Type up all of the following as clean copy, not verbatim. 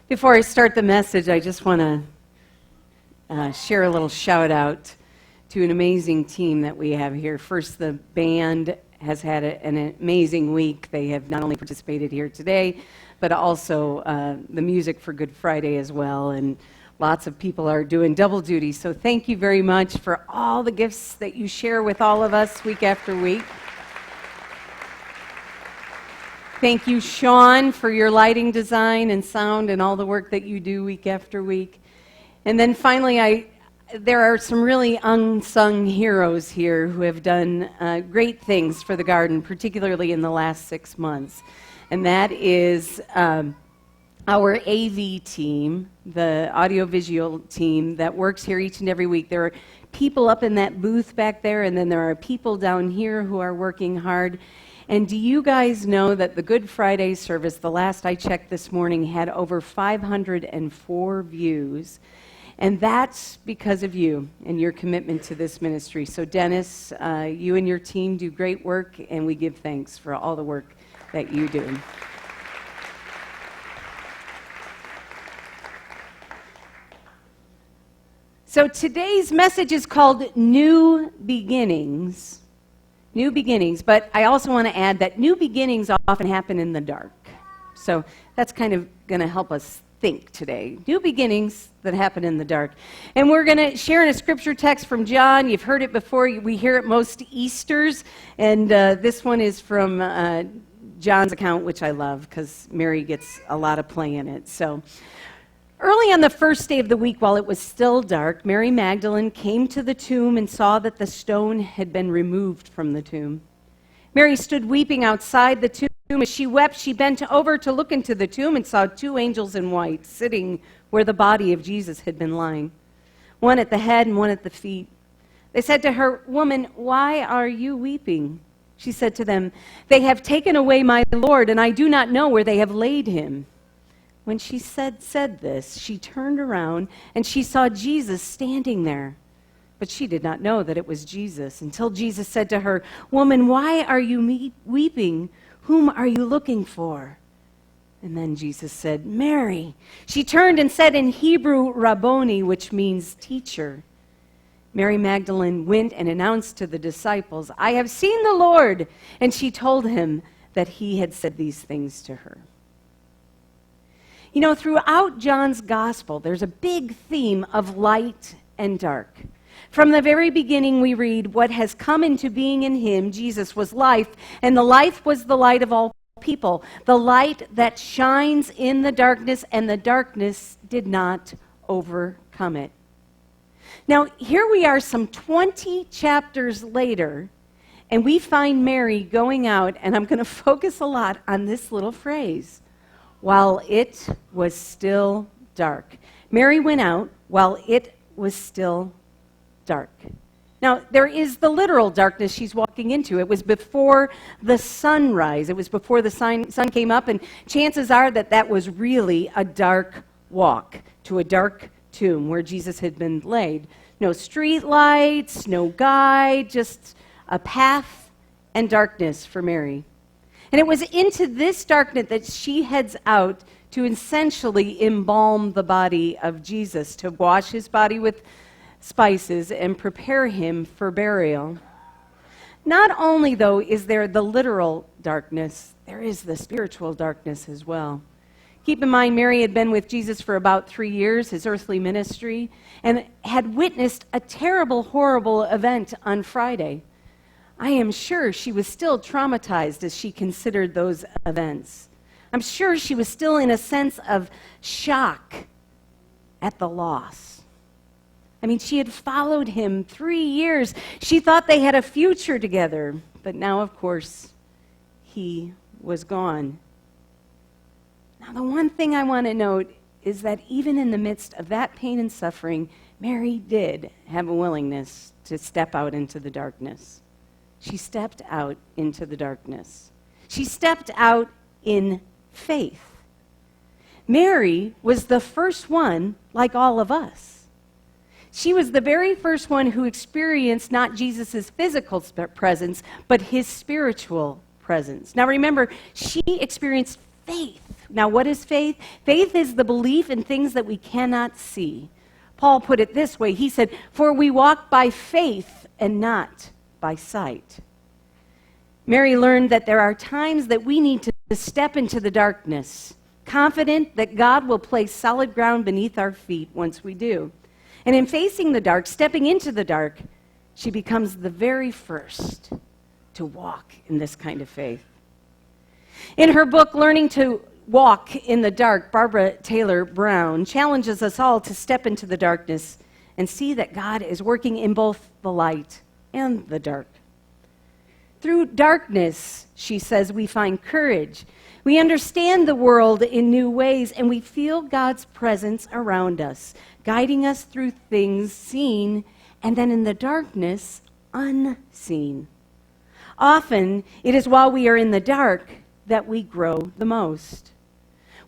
Before I start the message, I just want to share a little shout out to an amazing team that we have here. First, the band has had an amazing week. They have not only participated here today, but also the music for Good Friday as well. And lots of people are doing double duty. So thank you very much for all the gifts that you share with all of us week after week. Thank you, Sean, for your lighting design and sound and all the work that you do week after week. And then finally, there are some really unsung heroes here who have done great things for the garden, particularly in the last 6 months. And that is our AV team, the audiovisual team that works here each and every week. There are people up in that booth back there, and then there are people down here who are working hard. And do you guys know that the Good Friday service, the last I checked this morning, had over 504 views? And that's because of you and your commitment to this ministry. So Dennis, you and your team do great work, and we give thanks for all the work that you do. So today's message is called New Beginnings. New beginnings, but I also want to add that new beginnings often happen in the dark. So that's kind of going to help us think today. New beginnings that happen in the dark. And we're going to share in a scripture text from John. You've heard it before. We hear it most Easters. And this one is from John's account, which I love because Mary gets a lot of play in it. So early on the first day of the week, while it was still dark, Mary Magdalene came to the tomb and saw that the stone had been removed from the tomb. Mary stood weeping outside the tomb. As she wept, she bent over to look into the tomb and saw 2 angels in white sitting where the body of Jesus had been lying, one at the head and one at the feet. They said to her, "Woman, why are you weeping?" She said to them, "They have taken away my Lord, and I do not know where they have laid him." When she said this, she turned around and she saw Jesus standing there. But she did not know that it was Jesus until Jesus said to her, "Woman, why are you weeping? Whom are you looking for?" And then Jesus said, "Mary." She turned and said in Hebrew, "Rabboni," which means teacher. Mary Magdalene went and announced to the disciples, "I have seen the Lord." And she told him that he had said these things to her. You know, throughout John's gospel, there's a big theme of light and dark. From the very beginning, we read, "What has come into being in him, Jesus, was life, and the life was the light of all people, the light that shines in the darkness, and the darkness did not overcome it." Now, here we are some 20 chapters later, and we find Mary going out, and I'm going to focus a lot on this little phrase, "while it was still dark." Mary went out while it was still dark. Now, there is the literal darkness she's walking into. It was before the sunrise. It was before the sun came up, and chances are that that was really a dark walk to a dark tomb where Jesus had been laid. No street lights, no guide, just a path and darkness for Mary. And it was into this darkness that she heads out to essentially embalm the body of Jesus, to wash his body with spices and prepare him for burial. Not only, though, is there the literal darkness, there is the spiritual darkness as well. Keep in mind, Mary had been with Jesus for about 3 years, his earthly ministry, and had witnessed a terrible, horrible event on Friday. I am sure she was still traumatized as she considered those events. I'm sure she was still in a sense of shock at the loss. I mean, she had followed him 3 years. She thought they had a future together, but now, of course, he was gone. Now, the one thing I want to note is that even in the midst of that pain and suffering, Mary did have a willingness to step out into the darkness. She stepped out into the darkness. She stepped out in faith. Mary was the first one, like all of us. She was the very first one who experienced not Jesus' physical presence, but his spiritual presence. Now remember, she experienced faith. Now, what is faith? Faith is the belief in things that we cannot see. Paul put it this way. He said, "For we walk by faith and not by sight." Mary learned that there are times that we need to step into the darkness, confident that God will place solid ground beneath our feet once we do. And in facing the dark, stepping into the dark, she becomes the very first to walk in this kind of faith. In her book, Learning to Walk in the Dark, Barbara Taylor Brown challenges us all to step into the darkness and see that God is working in both the light and the dark. Through darkness, she says, we find courage. We understand the world in new ways, and we feel God's presence around us, guiding us through things seen, and then in the darkness, unseen. Often, it is while we are in the dark that we grow the most.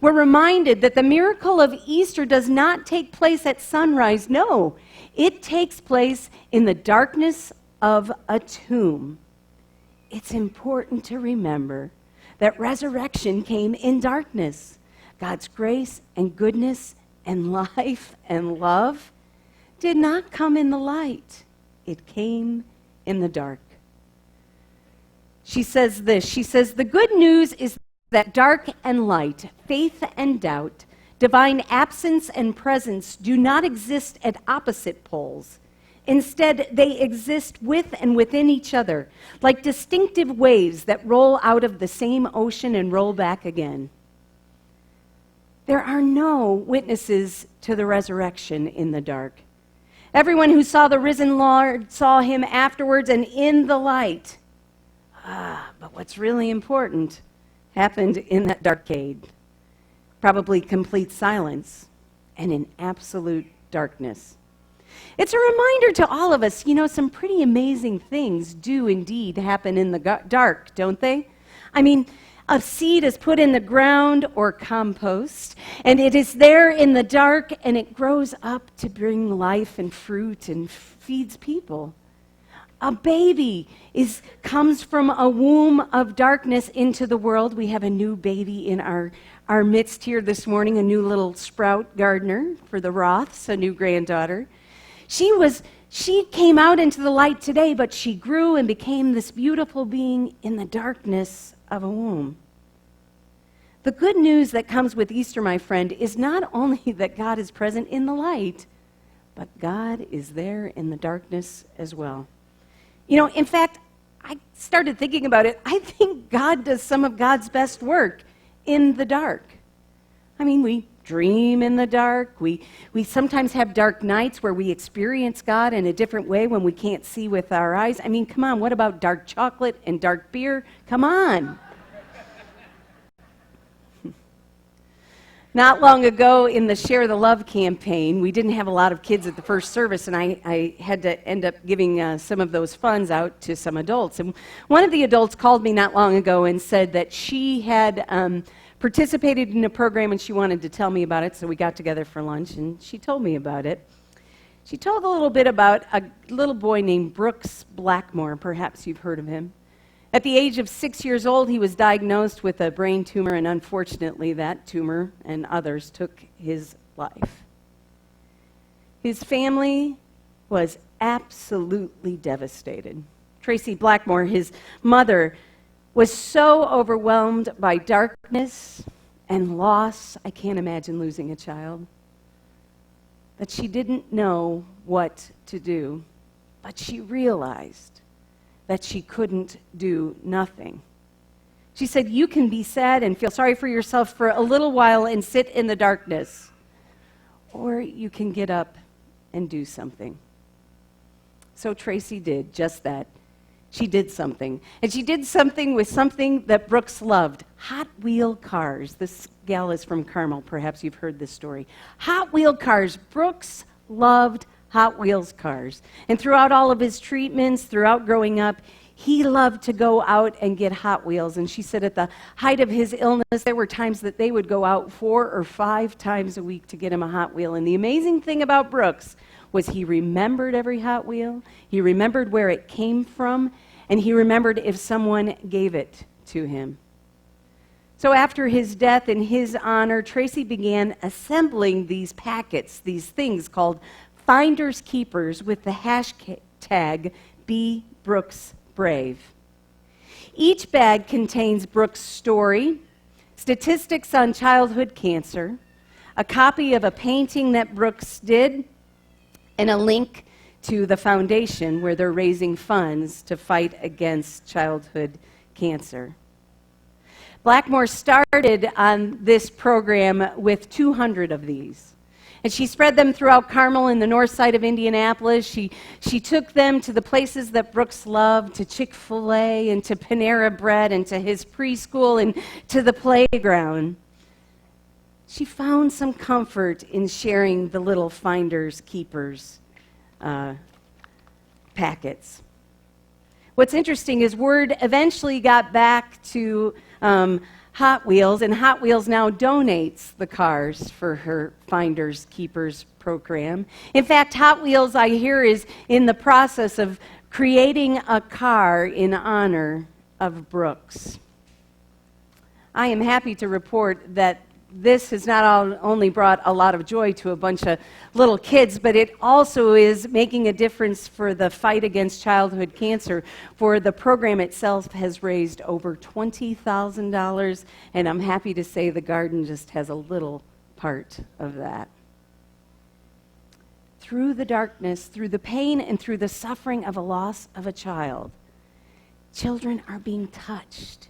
We're reminded that the miracle of Easter does not take place at sunrise. No, it takes place in the darkness of a tomb. It's important to remember that resurrection came in darkness. God's grace and goodness and life and love did not come in the light. It came in the dark. She says this. She says, "The good news is that dark and light, faith and doubt, divine absence and presence do not exist at opposite poles. Instead, they exist with and within each other, like distinctive waves that roll out of the same ocean and roll back again." There are no witnesses to the resurrection in the dark. Everyone who saw the risen Lord saw him afterwards and in the light. But what's really important happened in that dark cave. Probably complete silence and in absolute darkness. It's a reminder to all of us, some pretty amazing things do indeed happen in the dark, don't they? I mean, a seed is put in the ground or compost, and it is there in the dark, and it grows up to bring life and fruit and feeds people. A baby comes from a womb of darkness into the world. We have a new baby in our midst here this morning, a new little Sprout Gardner for the Roths, a new granddaughter. She came out into the light today, but she grew and became this beautiful being in the darkness of a womb. The good news that comes with Easter, my friend, is not only that God is present in the light, but God is there in the darkness as well. In fact, I started thinking about it. I think God does some of God's best work in the dark. I mean, we dream in the dark. We sometimes have dark nights where we experience God in a different way when we can't see with our eyes. I mean, come on, what about dark chocolate and dark beer? Come on. Not long ago in the Share the Love campaign, we didn't have a lot of kids at the first service, and I had to end up giving some of those funds out to some adults. And one of the adults called me not long ago and said that she had participated in a program and she wanted to tell me about it, so we got together for lunch, and she told me about it. She told a little bit about a little boy named Brooks Blackmore. Perhaps you've heard of him. At the age of 6 years old, he was diagnosed with a brain tumor, and unfortunately, that tumor and others took his life. His family was absolutely devastated. Tracy Blackmore, his mother, was so overwhelmed by darkness and loss, I can't imagine losing a child, that she didn't know what to do, but she realized that she couldn't do nothing. She said, "You can be sad and feel sorry for yourself for a little while and sit in the darkness, or you can get up and do something." So Tracy did just that. She did something. And she did something with something that Brooks loved, Hot Wheel cars. This gal is from Carmel. Perhaps you've heard this story. Hot Wheel cars. Brooks loved Hot Wheels cars. And throughout all of his treatments, throughout growing up, he loved to go out and get Hot Wheels. And she said at the height of his illness, there were times that they would go out 4 or 5 times a week to get him a Hot Wheel. And the amazing thing about Brooks was he remembered every Hot Wheel, he remembered where it came from, and he remembered if someone gave it to him. So after his death, in his honor, Tracy began assembling these packets, these things called Finders Keepers, with the hashtag Be Brooks Brave. Each bag contains Brooks' story, statistics on childhood cancer, a copy of a painting that Brooks did, and a link to the foundation where they're raising funds to fight against childhood cancer. Blackmore started on this program with 200 of these. And she spread them throughout Carmel and the north side of Indianapolis. She took them to the places that Brooks loved, to Chick-fil-A and to Panera Bread and to his preschool and to the playground. She found some comfort in sharing the little Finders Keepers packets. What's interesting is word eventually got back to Hot Wheels, and Hot Wheels now donates the cars for her Finders Keepers program. In fact, Hot Wheels, I hear, is in the process of creating a car in honor of Brooks. I am happy to report that this has not only brought a lot of joy to a bunch of little kids, but it also is making a difference for the fight against childhood cancer. For the program itself has raised over $20,000, and I'm happy to say the garden just has a little part of that. Through the darkness, through the pain, and through the suffering of a loss of a child, children are being touched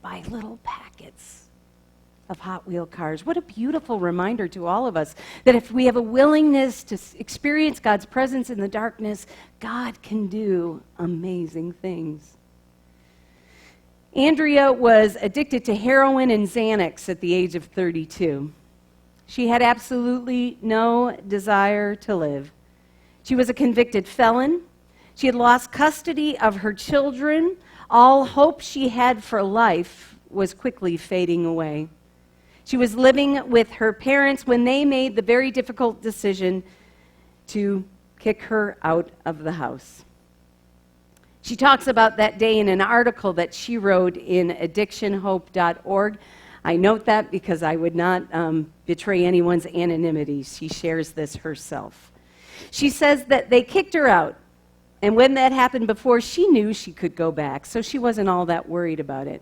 by little packets of Hot Wheel cars. What a beautiful reminder to all of us that if we have a willingness to experience God's presence in the darkness, God can do amazing things. Andrea was addicted to heroin and Xanax at the age of 32. She had absolutely no desire to live. She was a convicted felon. She had lost custody of her children. All hope she had for life was quickly fading away. She was living with her parents when they made the very difficult decision to kick her out of the house. She talks about that day in an article that she wrote in addictionhope.org. I note that because I would not betray anyone's anonymity. She shares this herself. She says that they kicked her out, and when that happened before, she knew she could go back, so she wasn't all that worried about it.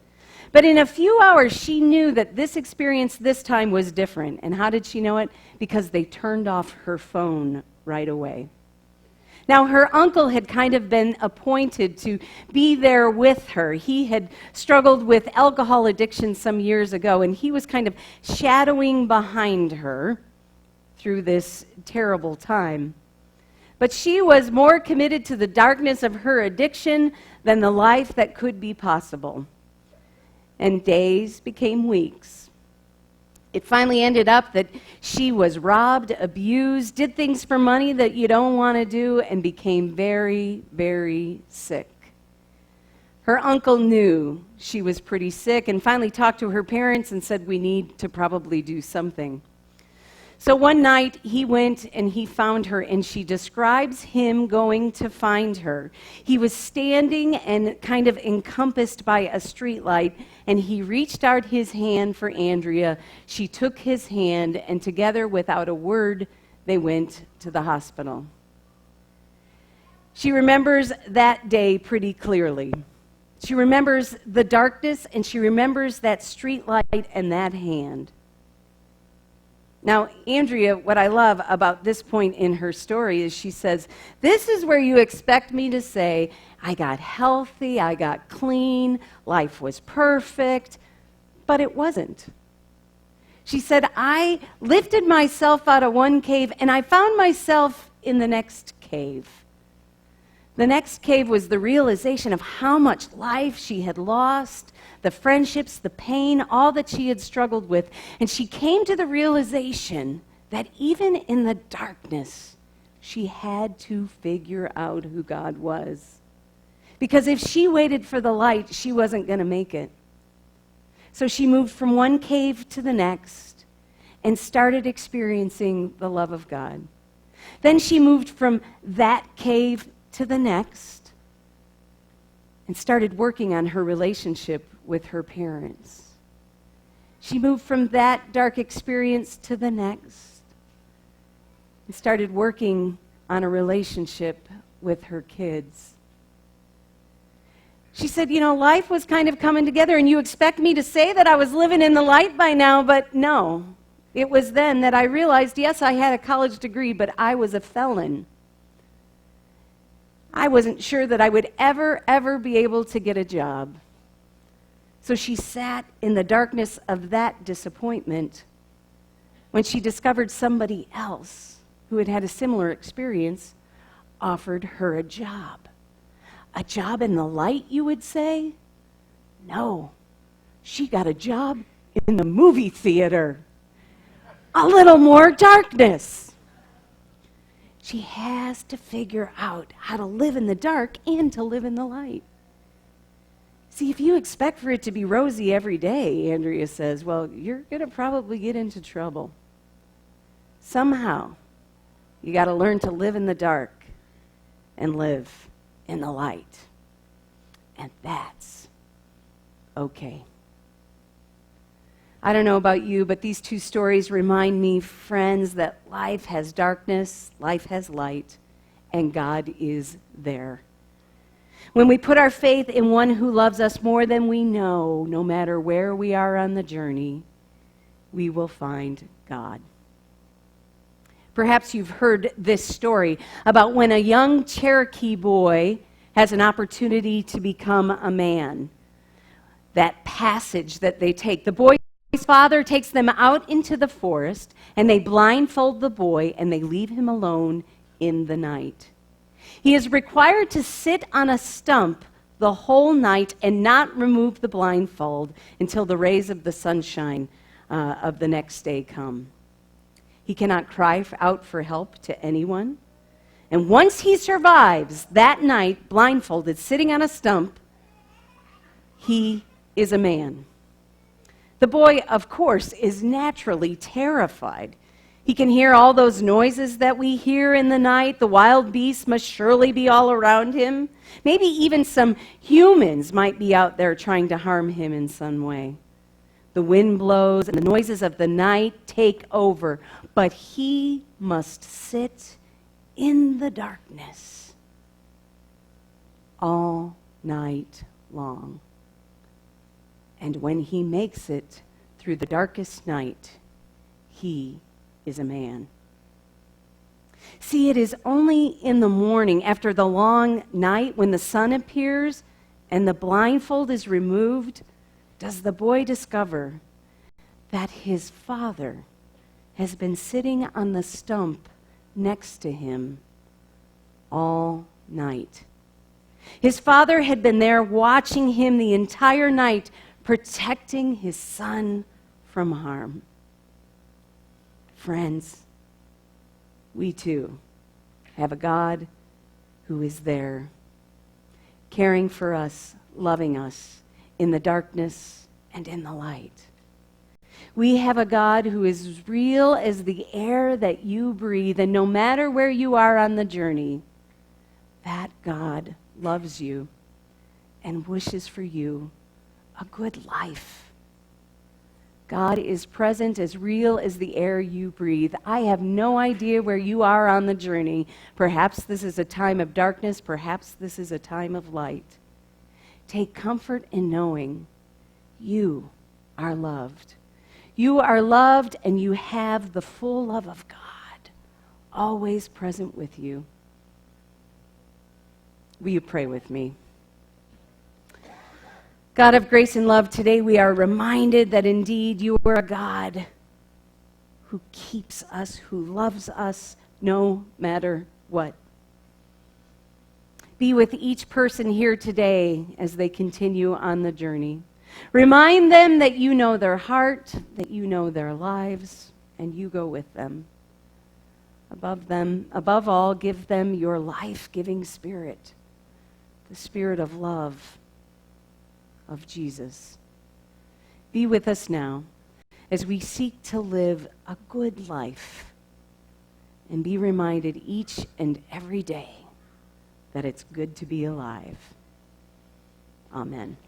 But in a few hours, she knew that this experience this time was different. And how did she know it? Because they turned off her phone right away. Now, her uncle had kind of been appointed to be there with her. He had struggled with alcohol addiction some years ago, and he was kind of shadowing behind her through this terrible time. But she was more committed to the darkness of her addiction than the life that could be possible. And days became weeks. It finally ended up that she was robbed, abused, did things for money that you don't want to do, and became very, very sick. Her uncle knew she was pretty sick and finally talked to her parents and said, "We need to probably do something." So one night he went and he found her, and she describes him going to find her. He was standing and kind of encompassed by a streetlight, and he reached out his hand for Andrea. She took his hand, and together, without a word, they went to the hospital. She remembers that day pretty clearly. She remembers the darkness, and she remembers that streetlight and that hand. Now, Andrea, what I love about this point in her story is she says, "This is where you expect me to say, I got healthy, I got clean, life was perfect," but it wasn't. She said, "I lifted myself out of one cave and I found myself in the next cave." The next cave was the realization of how much life she had lost, the friendships, the pain, all that she had struggled with. And she came to the realization that even in the darkness, she had to figure out who God was. Because if she waited for the light, she wasn't going to make it. So she moved from one cave to the next and started experiencing the love of God. Then she moved from that cave to the next and started working on her relationship with her parents. She moved from that dark experience to the next and started working on a relationship with her kids. She said, life was kind of coming together, and you expect me to say that I was living in the light by now, but no. It was then that I realized, yes, I had a college degree, but I was a felon. I wasn't sure that I would ever be able to get a job. So she sat in the darkness of that disappointment when she discovered somebody else who had had a similar experience offered her a job. A job in the light, you would say? No, she got a job in the movie theater. A little more darkness. She has to figure out how to live in the dark and to live in the light. See, if you expect for it to be rosy every day, Andrea says, well, you're going to probably get into trouble. Somehow, you got to learn to live in the dark and live in the light. And that's okay. I don't know about you, but these two stories remind me, friends, that life has darkness, life has light, and God is there. When we put our faith in one who loves us more than we know, no matter where we are on the journey, we will find God. Perhaps you've heard this story about when a young Cherokee boy has an opportunity to become a man. That passage that they take. The boy's father takes them out into the forest, and they blindfold the boy, and they leave him alone in the night. He is required to sit on a stump the whole night and not remove the blindfold until the rays of the sunshine of the next day come. He cannot cry out for help to anyone. And once he survives that night, blindfolded, sitting on a stump, he is a man. The boy, of course, is naturally terrified. He can hear all those noises that we hear in the night. The wild beasts must surely be all around him. Maybe even some humans might be out there trying to harm him in some way. The wind blows and the noises of the night take over, but he must sit in the darkness all night long. And when he makes it through the darkest night, he is a man. See, it is only in the morning, after the long night, when the sun appears and the blindfold is removed, does the boy discover that his father has been sitting on the stump next to him all night. His father had been there watching him the entire night, protecting his son from harm. Friends, we too have a God who is there, caring for us, loving us in the darkness and in the light. We have a God who is real as the air that you breathe, and no matter where you are on the journey, that God loves you and wishes for you a good life. God is present, as real as the air you breathe. I have no idea where you are on the journey. Perhaps this is a time of darkness. Perhaps this is a time of light. Take comfort in knowing you are loved. You are loved, and you have the full love of God always present with you. Will you pray with me? God of grace and love, today we are reminded that indeed you are a God who keeps us, who loves us no matter what. Be with each person here today as they continue on the journey. Remind them that you know their heart, that you know their lives, and you go with them. Above all, give them your life-giving spirit, the spirit of love of Jesus. Be with us now as we seek to live a good life, and be reminded each and every day that it's good to be alive. Amen.